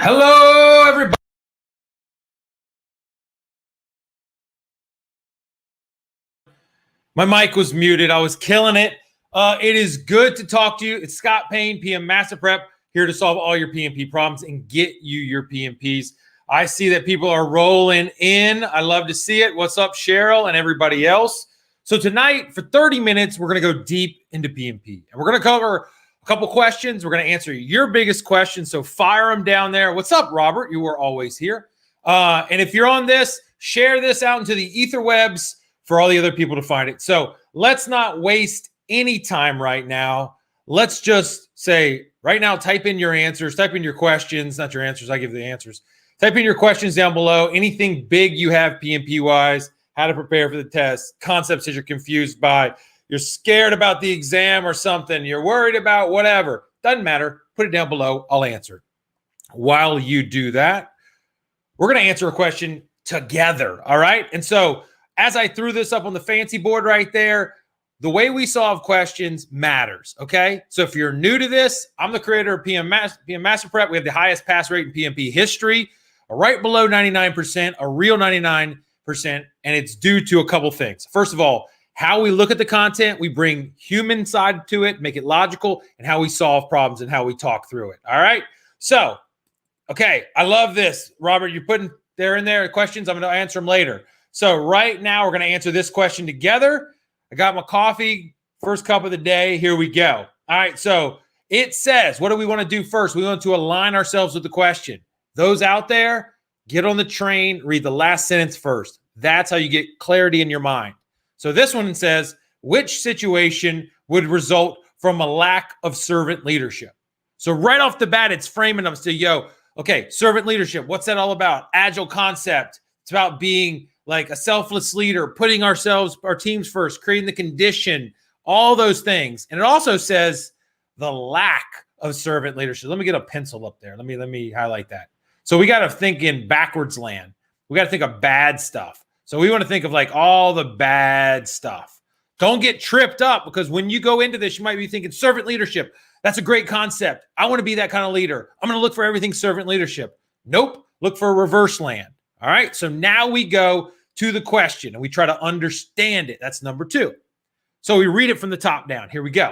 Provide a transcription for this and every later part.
Hello, everybody. My mic was muted. I was killing it. It is good to talk to you. It's Scott Payne, PM Master Prep, here to solve all your PMP problems and get you your PMPs. I see that people are rolling in. I love to see it. What's up, Cheryl and everybody else? So tonight, for 30 minutes, we're going to go deep into PMP. And we're going to cover a couple questions. We're going to answer your biggest questions. So fire them down there. What's up, Robert? You were always here. And if you're on this, share this out into the ether webs for all the other people to find it. So let's not waste any time right now. Let's just say right now, type in your answers, type in your questions, not your answers. I give the answers. Type in your questions down below. Anything big you have PMP wise, how to prepare for the test, concepts that you're confused by, you're scared about the exam or something, you're worried about whatever. Doesn't matter. Put it down below. I'll answer it. While you do that, we're going to answer a question together. All right. And so as I threw this up on the fancy board right there, the way we solve questions matters, okay? So if you're new to this, I'm the creator of PM Master Prep. We have the highest pass rate in PMP history, right below 99%, a real 99%, and it's due to a couple things. First of all, how we look at the content, we bring human side to it, make it logical, and how we solve problems and how we talk through it, all right? So, okay, I love this. Robert, you're putting in there questions. I'm going to answer them later. So right now, we're going to answer this question together. I got my coffee, first cup of the day. Here we go. All right, so it says, what do we want to do first? We want to align ourselves with the question. Those out there, get on the train, read the last sentence first. That's how you get clarity in your mind. So this one says, which situation would result from a lack of servant leadership? So right off the bat, it's framing us to, okay, servant leadership, what's that all about? Agile concept. It's about being like a selfless leader, putting our teams first, creating the condition, all those things. And it also says the lack of servant leadership. Let me get a pencil up there. Let me highlight that. So we got to think in backwards land. We got to think of bad stuff. So we want to think of like all the bad stuff. Don't get tripped up, because when you go into this, you might be thinking servant leadership. That's a great concept. I want to be that kind of leader. I'm going to look for everything servant leadership. Nope. Look for a reverse land. All right. So now we go to the question and we try to understand it. That's number 2. So we read it from the top down. Here we go.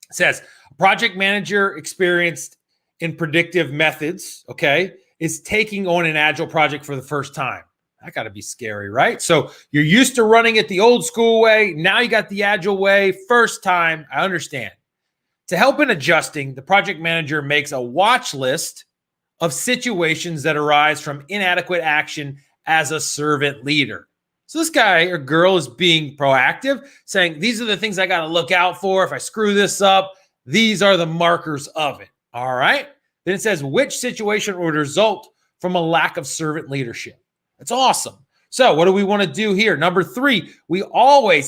It says, a project manager experienced in predictive methods, okay, is taking on an agile project for the first time. That got to be scary, right? So you're used to running it the old school way. Now you got the agile way. First time, I understand. To help in adjusting, the project manager makes a watch list of situations that arise from inadequate action as a servant leader. So this guy or girl is being proactive, saying, these are the things I got to look out for. If I screw this up, these are the markers of it. All right. Then it says, which situation would result from a lack of servant leadership? That's awesome. So what do we want to do here? Number 3,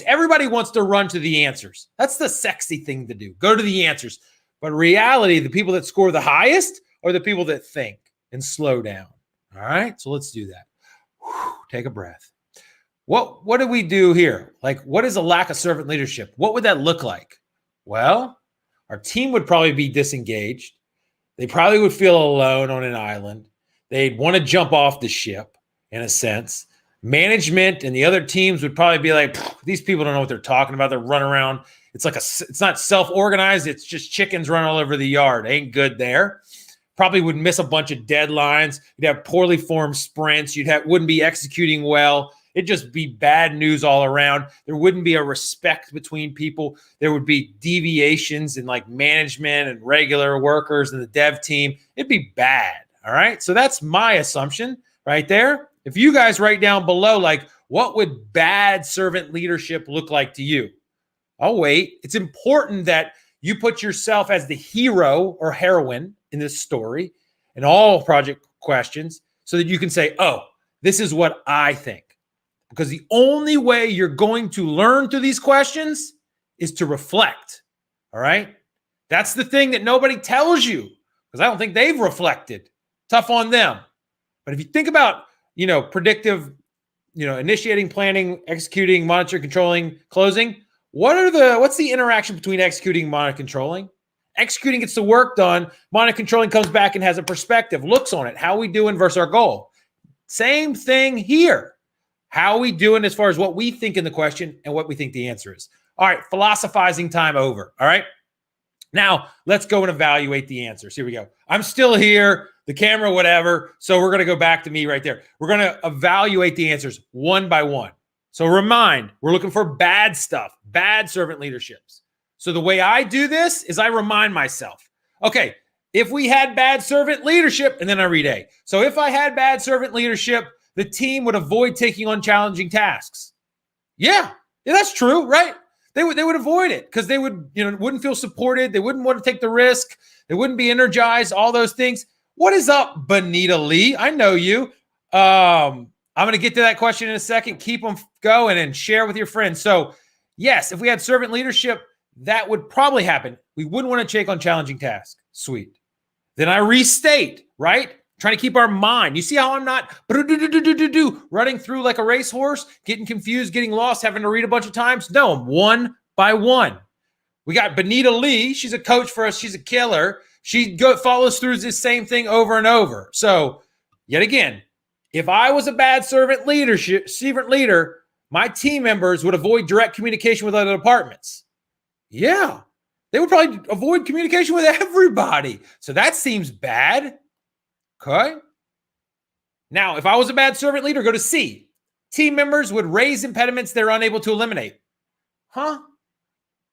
everybody wants to run to the answers. That's the sexy thing to do. Go to the answers. But in reality, the people that score the highest are the people that think and slow down. All right. So let's do that. Take a breath. What do we do here? Like, what is a lack of servant leadership? What would that look like? Well, our team would probably be disengaged. They probably would feel alone on an island. They'd want to jump off the ship, in a sense. Management and the other teams would probably be like, these people don't know what they're talking about. They're running around. It's not self-organized. It's just chickens running all over the yard. Ain't good there. Probably would miss a bunch of deadlines. You'd have poorly formed sprints. Wouldn't be executing well. It'd just be bad news all around. There wouldn't be a respect between people. There would be deviations in like management and regular workers and the dev team. It'd be bad. All right. So that's my assumption right there. If you guys write down below, like, what would bad servant leadership look like to you? I'll wait. It's important that you put yourself as the hero or heroine in this story and all project questions so that you can say, oh, this is what I think. Because the only way you're going to learn through these questions is to reflect. All right. That's the thing that nobody tells you, because I don't think they've reflected. Tough on them. But if you think about, predictive, initiating, planning, executing, monitoring, controlling, closing, what's the interaction between executing, monitoring, controlling? Executing gets the work done. Mind controlling comes back and has a perspective, looks on it. How are we doing versus our goal? Same thing here. How are we doing as far as what we think in the question and what we think the answer is? All right, philosophizing time over. All right. Now, let's go and evaluate the answers. Here we go. I'm still here, the camera, whatever. So we're going to go back to me right there. We're going to evaluate the answers one by one. So remind, we're looking for bad stuff, bad servant leaderships. So the way I do this is I remind myself, okay, if we had bad servant leadership, and then I read A. So if I had bad servant leadership, the team would avoid taking on challenging tasks. Yeah, that's true, right? They would avoid it because they wouldn't feel supported. They wouldn't want to take the risk. They wouldn't be energized, all those things. What is up, Benita Lee? I know you. I'm going to get to that question in a second. Keep them going and share with your friends. So yes, if we had servant leadership, that would probably happen. We wouldn't want to take on challenging tasks. Sweet. Then I restate, right? Trying to keep our mind. You see how I'm not running through like a racehorse, getting confused, getting lost, having to read a bunch of times? No, I'm one by one. We got Benita Lee. She's a coach for us. She's a killer. She follows through this same thing over and over. So yet again, if I was a bad servant leader, my team members would avoid direct communication with other departments. Yeah, they would probably avoid communication with everybody. So that seems bad. Okay. Now, if I was a bad servant leader, go to C. Team members would raise impediments they're unable to eliminate. Huh?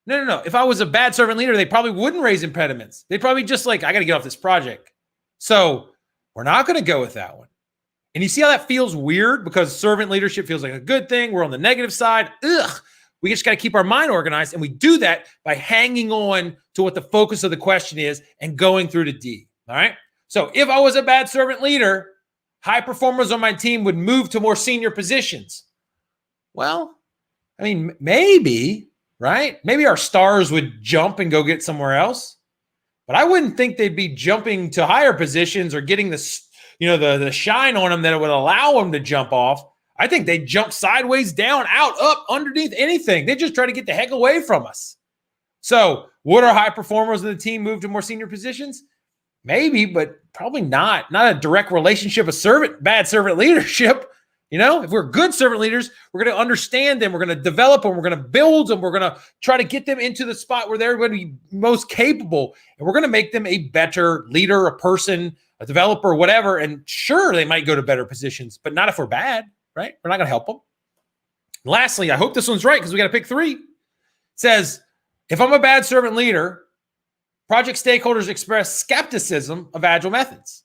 No. If I was a bad servant leader, they probably wouldn't raise impediments. They'd probably just like, I got to get off this project. So we're not going to go with that one. And you see how that feels weird because servant leadership feels like a good thing. We're on the negative side. Ugh. We just got to keep our mind organized. And we do that by hanging on to what the focus of the question is and going through to D. All right. So if I was a bad servant leader, high performers on my team would move to more senior positions. Well, I mean, maybe, right? Maybe our stars would jump and go get somewhere else. But I wouldn't think they'd be jumping to higher positions or getting this, the shine on them that would allow them to jump off. I think they jump sideways, down, out, up, underneath, anything. They just try to get the heck away from us. So would our high performers in the team move to more senior positions? Maybe, but probably not. Not a direct relationship of bad servant leadership. If we're good servant leaders, we're going to understand them. We're going to develop them. We're going to build them. We're going to try to get them into the spot where they're going to be most capable. And we're going to make them a better leader, a person, a developer, whatever. And sure, they might go to better positions, but not if we're bad. Right? We're not going to help them. Lastly, I hope this one's right because we got to pick 3. It says, if I'm a bad servant leader, project stakeholders express skepticism of agile methods.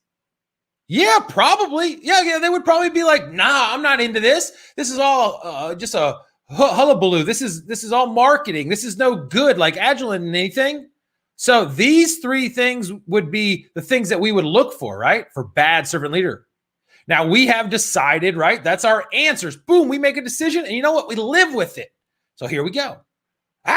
Yeah, probably. Yeah, they would probably be like, nah, I'm not into this. This is all just a hullabaloo. This is all marketing. This is no good, like agile and anything. So these 3 things would be the things that we would look for, right? For bad servant leader. Now, we have decided, right? That's our answers. Boom, we make a decision, and you know what? We live with it. So here we go. We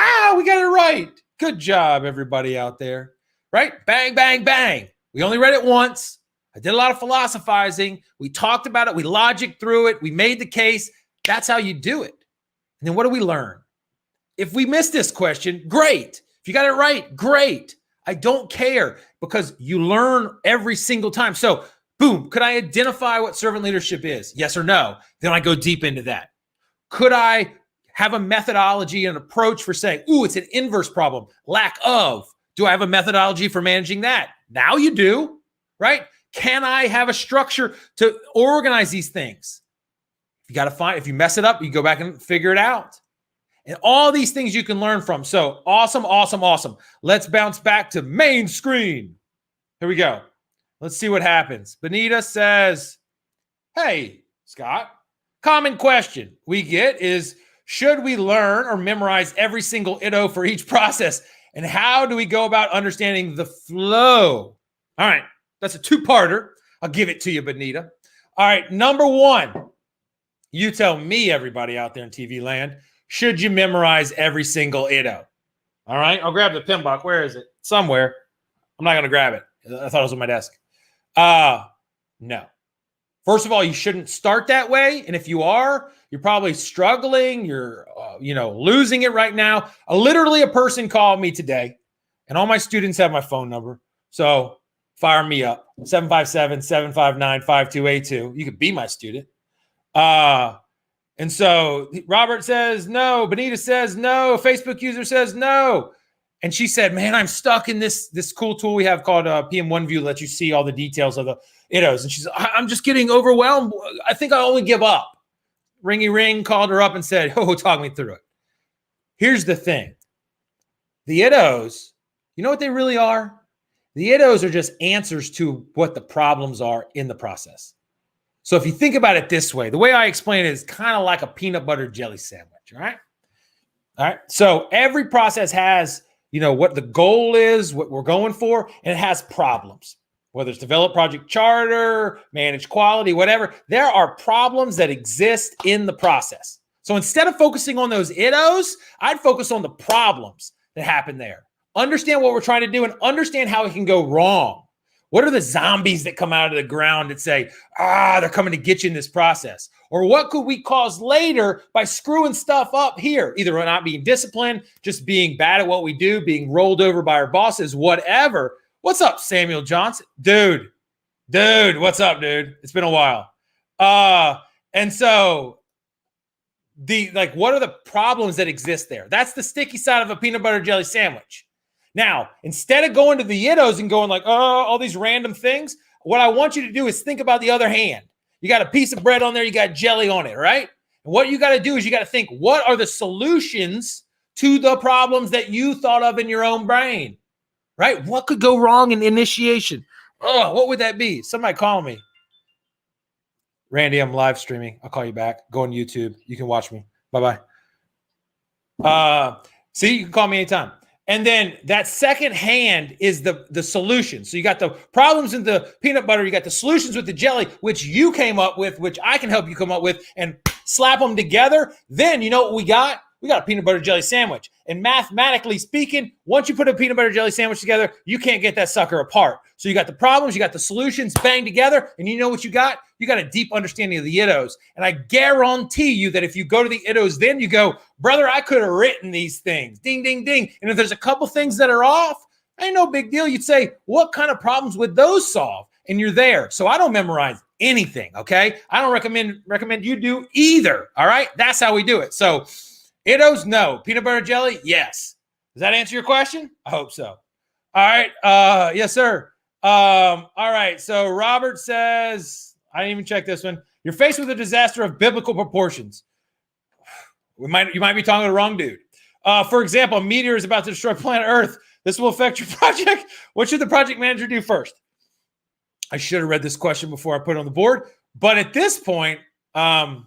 got it right. Good job, everybody out there. Right? Bang, bang, bang. We only read it once. I did a lot of philosophizing. We talked about it. We logicked through it. We made the case. That's how you do it. And then what do we learn? If we missed this question, great. If you got it right, great. I don't care because you learn every single time. So boom, could I identify what servant leadership is? Yes or no? Then I go deep into that. Could I have a methodology and approach for saying, it's an inverse problem, lack of? Do I have a methodology for managing that? Now you do, right? Can I have a structure to organize these things? If you mess it up, you go back and figure it out. And all these things you can learn from. So awesome, awesome, awesome. Let's bounce back to main screen. Here we go. Let's see what happens. Benita says, hey, Scott, common question we get is, should we learn or memorize every single ITO for each process? And how do we go about understanding the flow? All right, that's a 2-parter. I'll give it to you, Benita. All right, number 1, you tell me, everybody out there in TV land, should you memorize every single ITO? All right, I'll grab the pin box. Where is it? Somewhere. I'm not going to grab it. I thought it was on my desk. No. First of all, you shouldn't start that way. And if you are, you're probably struggling. You're, losing it right now. Literally a person called me today And all my students have my phone number. So fire me up, 757-759-5282. You could be my student. And so Robert says no. Benita says no. A Facebook user says no. And she said, man, I'm stuck in this cool tool we have called PM1 View, lets you see all the details of the IDOs. And she said, I'm just getting overwhelmed. I think I'll only give up. Ringy ring, called her up and said, oh, talk me through it. Here's the thing. The IDOs, you know what they really are? The IDOs are just answers to what the problems are in the process. So if you think about it this way, the way I explain it is kind of like a peanut butter jelly sandwich, all right? All right. So every process has, what the goal is, what we're going for, and it has problems. Whether it's develop project charter, manage quality, whatever, there are problems that exist in the process. So instead of focusing on those IDOs, I'd focus on the problems that happen there. Understand what we're trying to do and understand how it can go wrong. What are the zombies that come out of the ground that say, they're coming to get you in this process? Or what could we cause later by screwing stuff up here? Either we're not being disciplined, just being bad at what we do, being rolled over by our bosses, whatever. What's up, Samuel Johnson? Dude, what's up, dude? It's been a while. And so what are the problems that exist there? That's the sticky side of a peanut butter jelly sandwich. Now, instead of going to the IDOs and going all these random things, what I want you to do is think about the other hand. You got a piece of bread on there, you got jelly on it, right? And what you got to do is you got to think, what are the solutions to the problems that you thought of in your own brain, right? What could go wrong in initiation? What would that be? Somebody call me. Randy, I'm live streaming. I'll call you back. Go on YouTube. You can watch me. Bye-bye. See, you can call me anytime. And then that second hand is the solution. So you got the problems in the peanut butter. You got the solutions with the jelly, which you came up with, which I can help you come up with, and slap them together. Then you know what we got? We got a peanut butter jelly sandwich. And mathematically speaking, once you put a peanut butter jelly sandwich together, you can't get that sucker apart. So you got the problems, you got the solutions, bang together, and you know what you got? You got a deep understanding of the IDOs. And I guarantee you that if you go to the IDOs, then you go, brother, I could have written these things. Ding, ding, ding. And if there's a couple things that are off, ain't no big deal. You'd say, what kind of problems would those solve? And you're there. So I don't memorize anything, okay? I don't recommend you do either, all right? That's how we do it. So IDOs, no. Peanut butter jelly, yes. Does that answer your question? I hope so. All right. Yes, sir. All right. So Robert says, I didn't even check this one. You're faced with a disaster of biblical proportions. You might be talking to the wrong dude. For example, a meteor is about to destroy planet Earth. This will affect your project. What should the project manager do first? I should have read this question before I put it on the board. But at this point, I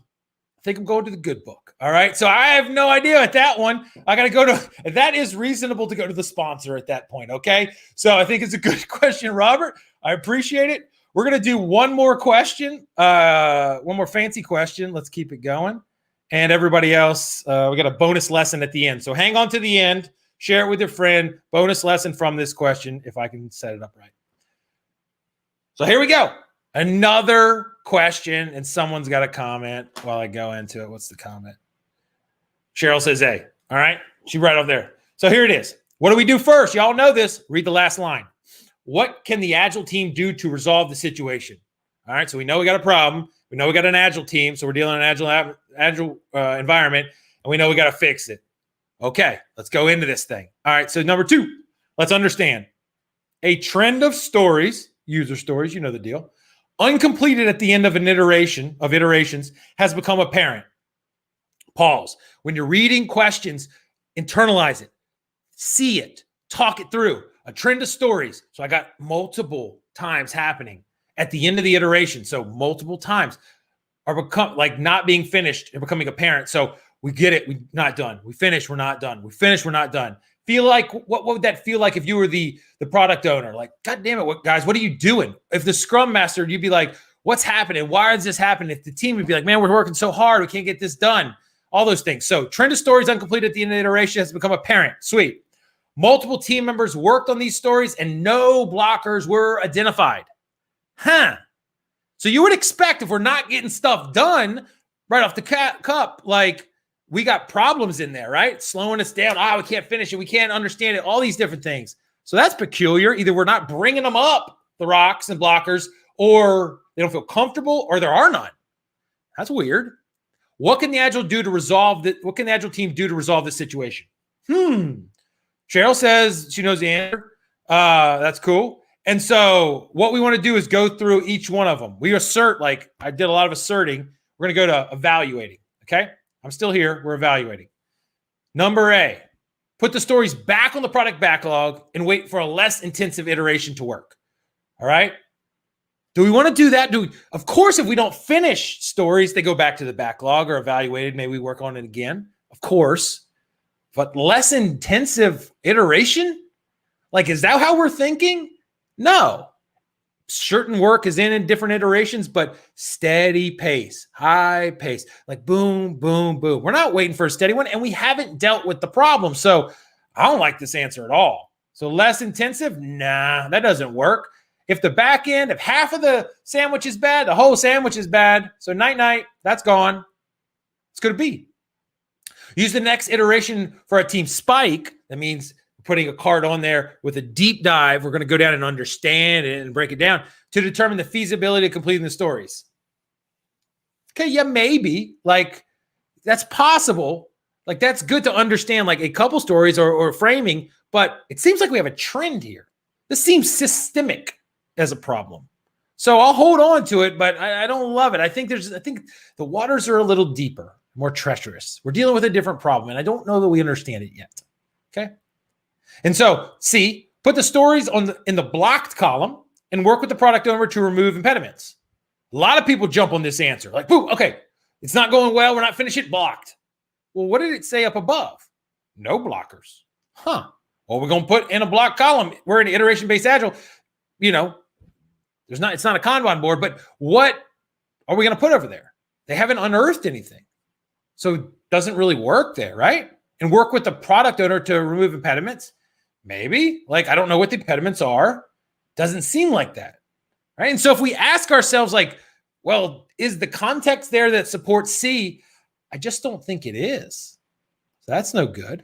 think I'm going to the good book. All right. So I have no idea at that one. I got to go to, that is reasonable to go to the sponsor at that point. Okay. So I think it's a good question, Robert. I appreciate it. We're going to do one more question, one more fancy question. Let's keep it going. And everybody else, we got a bonus lesson at the end. So hang on to the end, share it with your friend. Bonus lesson from this question, if I can set it up right. So here we go. Another question, and someone's got a comment while I go into it. What's the comment? Cheryl says A. All right. She right over there. So here it is. What do we do first? Y'all know this. Read the last line. What can the Agile team do to resolve the situation? All right. So we know we got a problem. We know we got an Agile team. So we're dealing in an Agile environment, and we know we got to fix it. Okay. Let's go into this thing. All right. So number 2, let's understand a trend of stories, user stories, you know the deal, uncompleted at the end of an iterations has become apparent. Pause. When you're reading questions, internalize it, see it, talk it through. A trend of stories. So I got multiple times happening at the end of the iteration. So multiple times are not being finished and becoming apparent. So we get it. We're not done. We finish. We're not done. We finish. We're not done. Feel like, what would that feel like if you were the product owner? Like, God damn it, guys, what are you doing? If the scrum master, you'd be like, what's happening? Why is this happening? If the team would be like, man, we're working so hard, we can't get this done. All those things. So trend of stories uncompleted at the end of the iteration has become apparent. Sweet. Multiple team members worked on these stories and no blockers were identified. So you would expect if we're not getting stuff done right off the cup, like we got problems in there, right? Slowing us down. We can't finish it. We can't understand it. All these different things. So that's peculiar. Either we're not bringing them up, the rocks and blockers, or they don't feel comfortable, or there are none. That's weird. What can the Agile do to resolve that? What can the Agile team do to resolve this situation? Cheryl says she knows the answer. That's cool. And so what we want to do is go through each one of them. We assert, like I did a lot of asserting. We're going to go to evaluating. Okay. I'm still here. We're evaluating. Number A, put the stories back on the product backlog and wait for a less intensive iteration to work. All right. Do we want to do that? Of course, if we don't finish stories, they go back to the backlog or evaluated. Maybe we work on it again. Of course. But less intensive iteration? Like, is that how we're thinking? No. Certain work is in different iterations, but steady pace, high pace, like boom, boom, boom. We're not waiting for a steady one, and we haven't dealt with the problem. So I don't like this answer at all. So less intensive? Nah, that doesn't work. If the back end, if half of the sandwich is bad, the whole sandwich is bad. So night-night, that's gone. It's going to be. Use the next iteration for a team spike. That means putting a card on there with a deep dive. We're going to go down and understand it and break it down to determine the feasibility of completing the stories. Okay, yeah, maybe. Like, that's possible. Like, that's good to understand, like, a couple stories or framing, but it seems like we have a trend here. This seems systemic as a problem. So I'll hold on to it, but I don't love it. I think the waters are a little deeper, more treacherous. We're dealing with a different problem, and I don't know that we understand it yet. Okay? And so, C, put the stories in the blocked column and work with the product owner to remove impediments. A lot of people jump on this answer. Like, boom, okay, it's not going well. We're not finishing it, blocked. Well, what did it say up above? No blockers. Huh. Well, we're going to put in a block column. We're in iteration-based Agile. You know, it's not a Kanban board, but what are we going to put over there? They haven't unearthed anything. So it doesn't really work there, right? And work with the product owner to remove impediments. Maybe. Like, I don't know what the impediments are. Doesn't seem like that, right? And so if we ask ourselves, like, well, is the context there that supports C? I just don't think it is. So that's no good.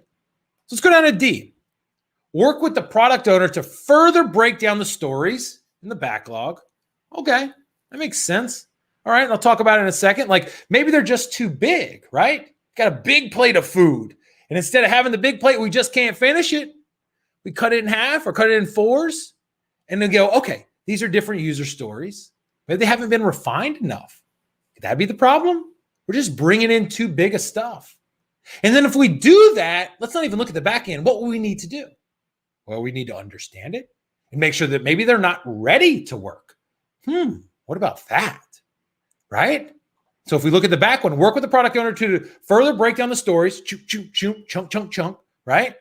So let's go down to D. Work with the product owner to further break down the stories in the backlog. Okay, that makes sense. All right, and I'll talk about it in a second. Like, maybe they're just too big, right? Got a big plate of food. And instead of having the big plate, we just can't finish it. We cut it in half or cut it in fours and then go, okay, these are different user stories. Maybe they haven't been refined enough. Could that be the problem? We're just bringing in too big of stuff. And then if we do that, let's not even look at the back end. What will we need to do? Well, we need to understand it and make sure that maybe they're not ready to work. What about that? Right? So if we look at the back one, work with the product owner to further break down the stories, chunk, right?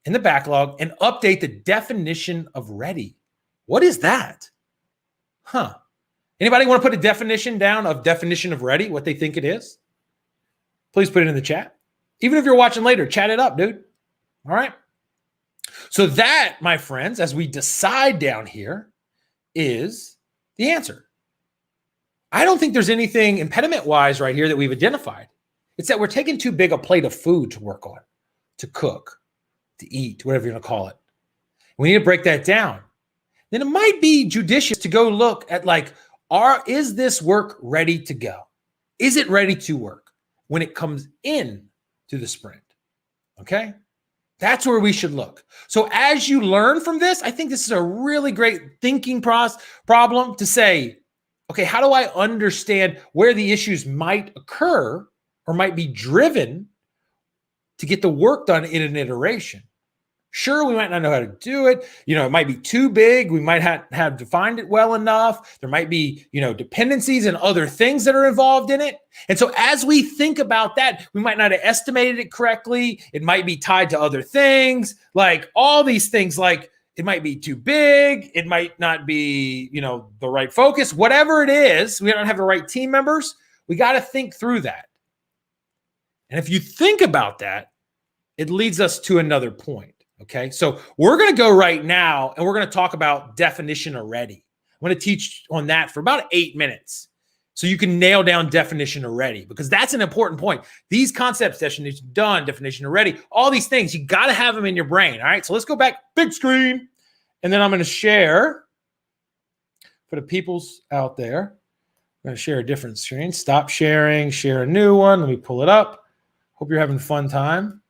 In the backlog and update the definition of ready. What is that? Anybody want to put a definition down of definition of ready, what they think it is? Please put it in the chat. Even if you're watching later, chat it up, dude. All right. So that, my friends, as we decide down here, is the answer. I don't think there's anything impediment-wise right here that we've identified. It's that we're taking too big a plate of food to work on, to cook, to eat, whatever you're going to call it. We need to break that down. Then it might be judicious to go look at, like, is this work ready to go? Is it ready to work when it comes in to the sprint? Okay? That's where we should look. So as you learn from this, I think this is a really great thinking problem to say, okay, how do I understand where the issues might occur or might be driven to get the work done in an iteration? Sure, we might not know how to do it. It might be too big. We might have defined it well enough. There might be, dependencies and other things that are involved in it. And so as we think about that, we might not have estimated it correctly. It might be tied to other things, like all these things, like it might be too big. It might not be, the right focus, whatever it is. We don't have the right team members. We got to think through that. And if you think about that, it leads us to another point. Okay, so we're going to go right now and we're going to talk about definition of ready. I'm going to teach on that for about 8 minutes so you can nail down definition of ready, because that's an important point. These concepts, definition done, definition of ready, all these things, you got to have them in your brain. All right, so let's go back, big screen. And then I'm going to share for the peoples out there. I'm going to share a different screen. Stop sharing, share a new one. Let me pull it up. Hope you're having a fun time.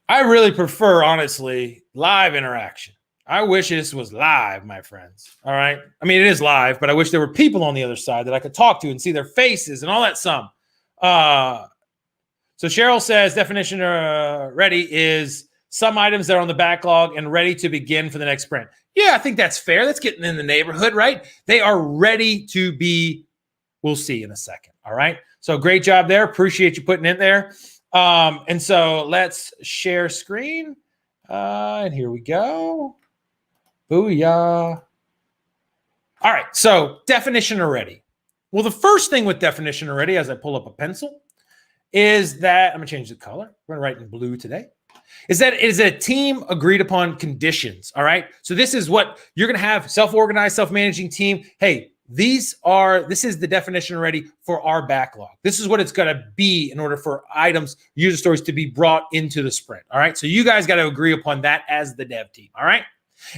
I really prefer, honestly, live interaction. I wish this was live, my friends. All right. I mean, it is live, but I wish there were people on the other side that I could talk to and see their faces and all that some. So Cheryl says definition ready is some items that are on the backlog and ready to begin for the next sprint. Yeah, I think that's fair. That's getting in the neighborhood, right? They are ready to be, we'll see in a second. All right. So great job there. Appreciate you putting it there. And so let's share screen. And here we go. Booyah. All right. So definition already. Well, the first thing with definition already, as I pull up a pencil, is that I'm going to change the color. We're going to write in blue today. Is that it is a team agreed upon conditions. All right. So this is what you're going to have: self-organized, self-managing team. Hey, this is the definition already for our backlog. This is what it's going to be in order for items, user stories to be brought into the sprint. All right. So you guys got to agree upon that as the dev team. All right.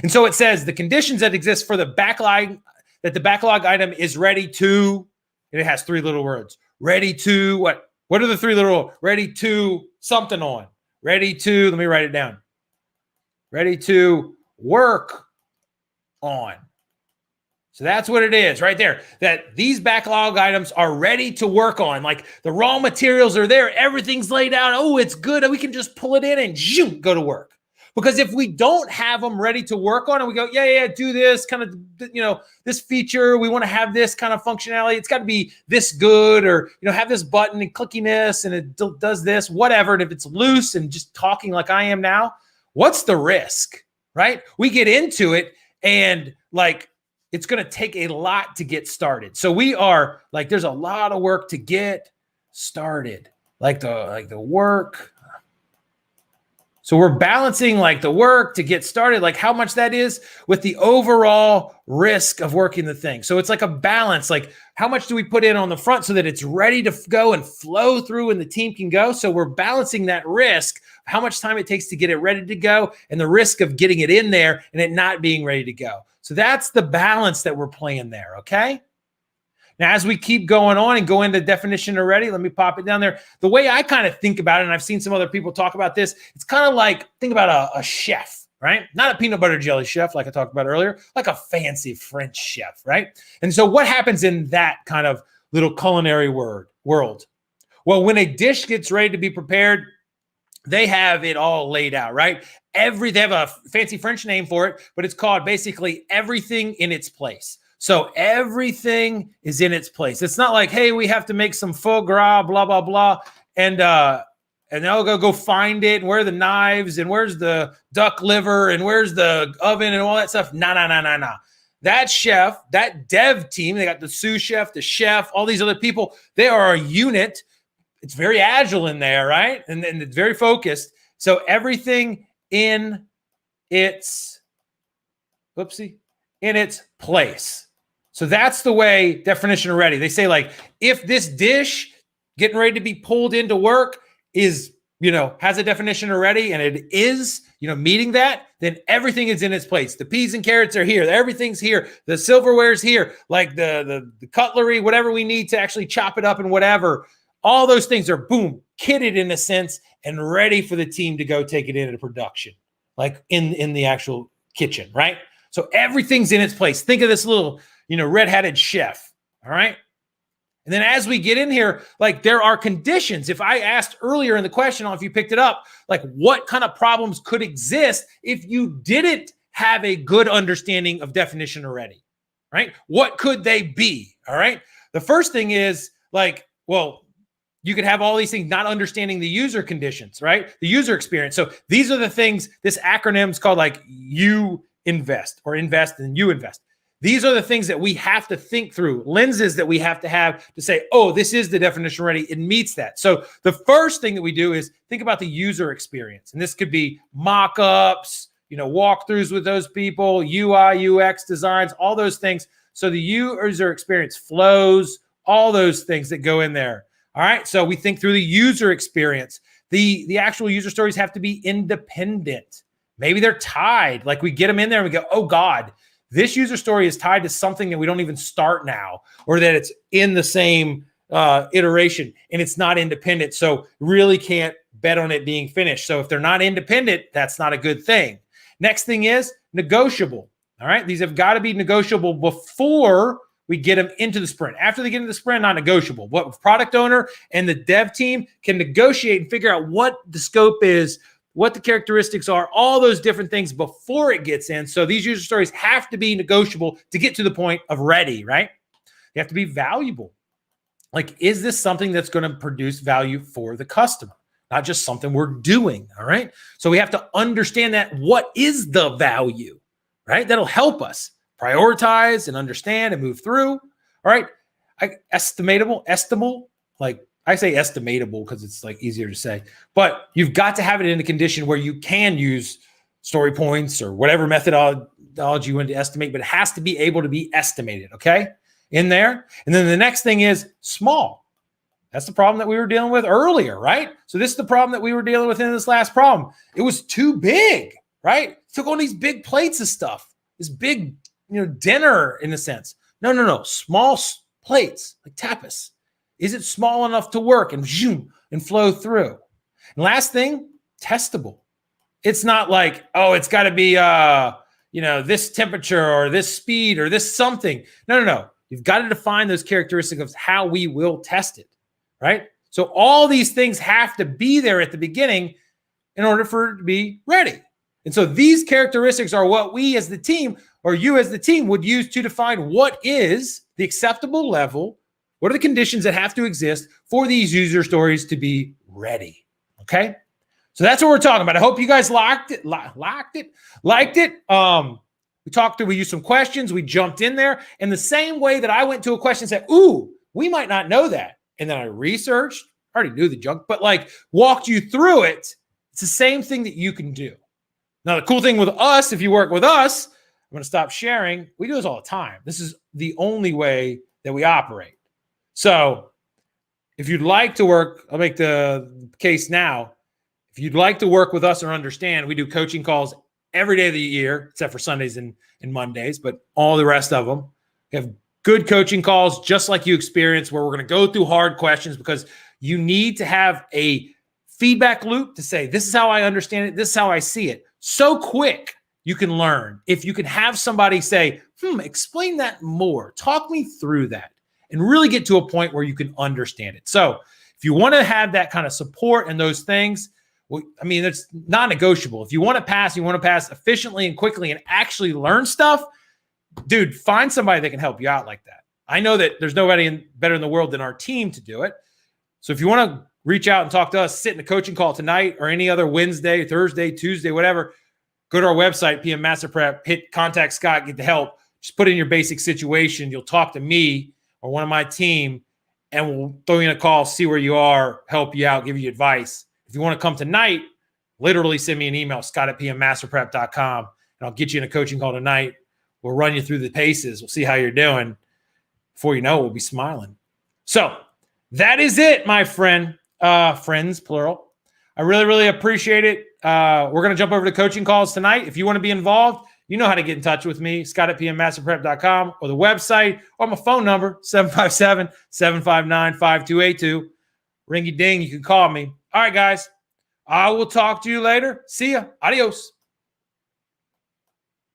And so it says the conditions that exist for the backlog, that the backlog item is ready to, and it has three little words: ready to what? What are the three little? Ready to something on. Ready to, let me write it down. Ready to work on. So that's what it is right there, that these backlog items are ready to work on. Like the raw materials are there. Everything's laid out. Oh, it's good. We can just pull it in and zoom, go to work. Because if we don't have them ready to work on and we go, yeah, do this kind of, this feature, we want to have this kind of functionality. It's got to be this good, or, have this button and clicking this and it does this, whatever. And if it's loose and just talking like I am now, what's the risk, right? We get into it and it's going to take a lot to get started. So we are there's a lot of work to get started, like the work. So we're balancing the work to get started, how much that is with the overall risk of working the thing. So it's like a balance, how much do we put in on the front so that it's ready to go and flow through and the team can go. So we're balancing that risk, how much time it takes to get it ready to go, and the risk of getting it in there and it not being ready to go. So that's the balance that we're playing there, okay? Now, as we keep going on and go into definition already, let me pop it down there. The way I kind of think about it, and I've seen some other people talk about this, it's kind of think about a chef, right? Not a peanut butter jelly chef like I talked about earlier, like a fancy French chef, right? And so what happens in that kind of little culinary world? Well, when a dish gets ready to be prepared, they have it all laid out, right? They have a fancy French name for it, but it's called basically everything in its place. So everything is in its place. It's not like, hey, we have to make some foie gras, blah, blah, blah. And they'll go find it. And where are the knives? And where's the duck liver? And where's the oven and all that stuff? No. That chef, that dev team, they got the sous chef, the chef, all these other people. They are a unit. It's very agile in there, right? And it's very focused. So everything in its, in its place. So that's the way definition already. They say if this dish getting ready to be pulled into work is, has a definition already and it is, meeting that, then everything is in its place. The peas and carrots are here. Everything's here. The silverware's here. The cutlery, whatever we need to actually chop it up and whatever. All those things are boom, kitted in a sense and ready for the team to go take it into production, in the actual kitchen, right? So everything's in its place. Think of this little, red-hatted chef, all right? And then as we get in here, there are conditions. If I asked earlier in the question, if you picked it up, what kind of problems could exist if you didn't have a good understanding of definition already, right? What could they be, all right? The first thing is you could have all these things not understanding the user conditions, right? The user experience. So these are the things, this acronym is called you invest or invest and you invest. These are the things that we have to think through, lenses that we have to say, oh, this is the definition already. It meets that. So the first thing that we do is think about the user experience. And this could be mock-ups, walkthroughs with those people, UI, UX designs, all those things. So the user experience flows, all those things that go in there. All right. So we think through the user experience. The actual user stories have to be independent. Maybe they're tied. Like we get them in there and we go, oh God, this user story is tied to something that we don't even start now, or that it's in the same iteration and it's not independent. So really can't bet on it being finished. So if they're not independent, that's not a good thing. Next thing is negotiable. All right. These have got to be negotiable before we get them into the sprint. After they get into the sprint, not negotiable. What product owner and the dev team can negotiate and figure out what the scope is, what the characteristics are, all those different things before it gets in. So these user stories have to be negotiable to get to the point of ready, right? They have to be valuable. Like, is this something that's going to produce value for the customer? Not just something we're doing, all right? So we have to understand that what is the value, right? That'll help us prioritize and understand and move through, all right? Estimable, like I say estimatable because it's like easier to say, but you've got to have it in a condition where you can use story points or whatever methodology you want to estimate, but it has to be able to be estimated, okay? In there. And then the next thing is small. That's the problem that we were dealing with earlier, right? So this is the problem that we were dealing with in this last problem. It was too big, right? It took on these big plates of stuff, this big, dinner in a sense. No. Small plates, like tapas. Is it small enough to work and flow through? And last thing, testable. It's not like, oh, it's got to be, this temperature or this speed or this something. No. You've got to define those characteristics of how we will test it, right? So all these things have to be there at the beginning in order for it to be ready. And so these characteristics are what we as the team, or you as the team, would use to define what is the acceptable level. What are the conditions that have to exist for these user stories to be ready? Okay. So that's what we're talking about. I hope you guys liked it. We used some questions. We jumped in there. And the same way that I went to a question and said, ooh, we might not know that. And then I researched, I already knew the junk, but walked you through it. It's the same thing that you can do. Now, the cool thing with us, if you work with us, I'm going to stop sharing. We do this all the time. This is the only way that we operate. So if you'd like to work, I'll make the case now. If you'd like to work with us or understand, we do coaching calls every day of the year, except for Sundays and Mondays, but all the rest of them. We have good coaching calls, just like you experience, where we're going to go through hard questions because you need to have a feedback loop to say, this is how I understand it. This is how I see it. So quick you can learn. If you can have somebody say, explain that more. Talk me through that. And really get to a point where you can understand it. So if you want to have that kind of support and those things, it's non-negotiable. If you want to pass efficiently and quickly and actually learn stuff, dude, find somebody that can help you out like that. I know that there's nobody better in the world than our team to do it. So if you want to reach out and talk to us, sit in a coaching call tonight or any other Wednesday, Thursday, Tuesday, whatever, go to our website, PM Master Prep, hit contact Scott, get the help. Just put in your basic situation. You'll talk to me or one of my team, and we'll throw you in a call, see where you are, help you out, give you advice. If you want to come tonight, literally send me an email, scott@pmmasterprep.com, and I'll get you in a coaching call tonight. We'll run you through the paces. We'll see how you're doing. Before you know it, we'll be smiling. So that is it, my friends, plural. I really, really appreciate it. We're going to jump over to coaching calls tonight. If you want to be involved, you know how to get in touch with me, scott@pmmasterprep.com, or the website, or my phone number, 757-759-5282. Ringy ding, you can call me. All right, guys. I will talk to you later. See ya. Adios.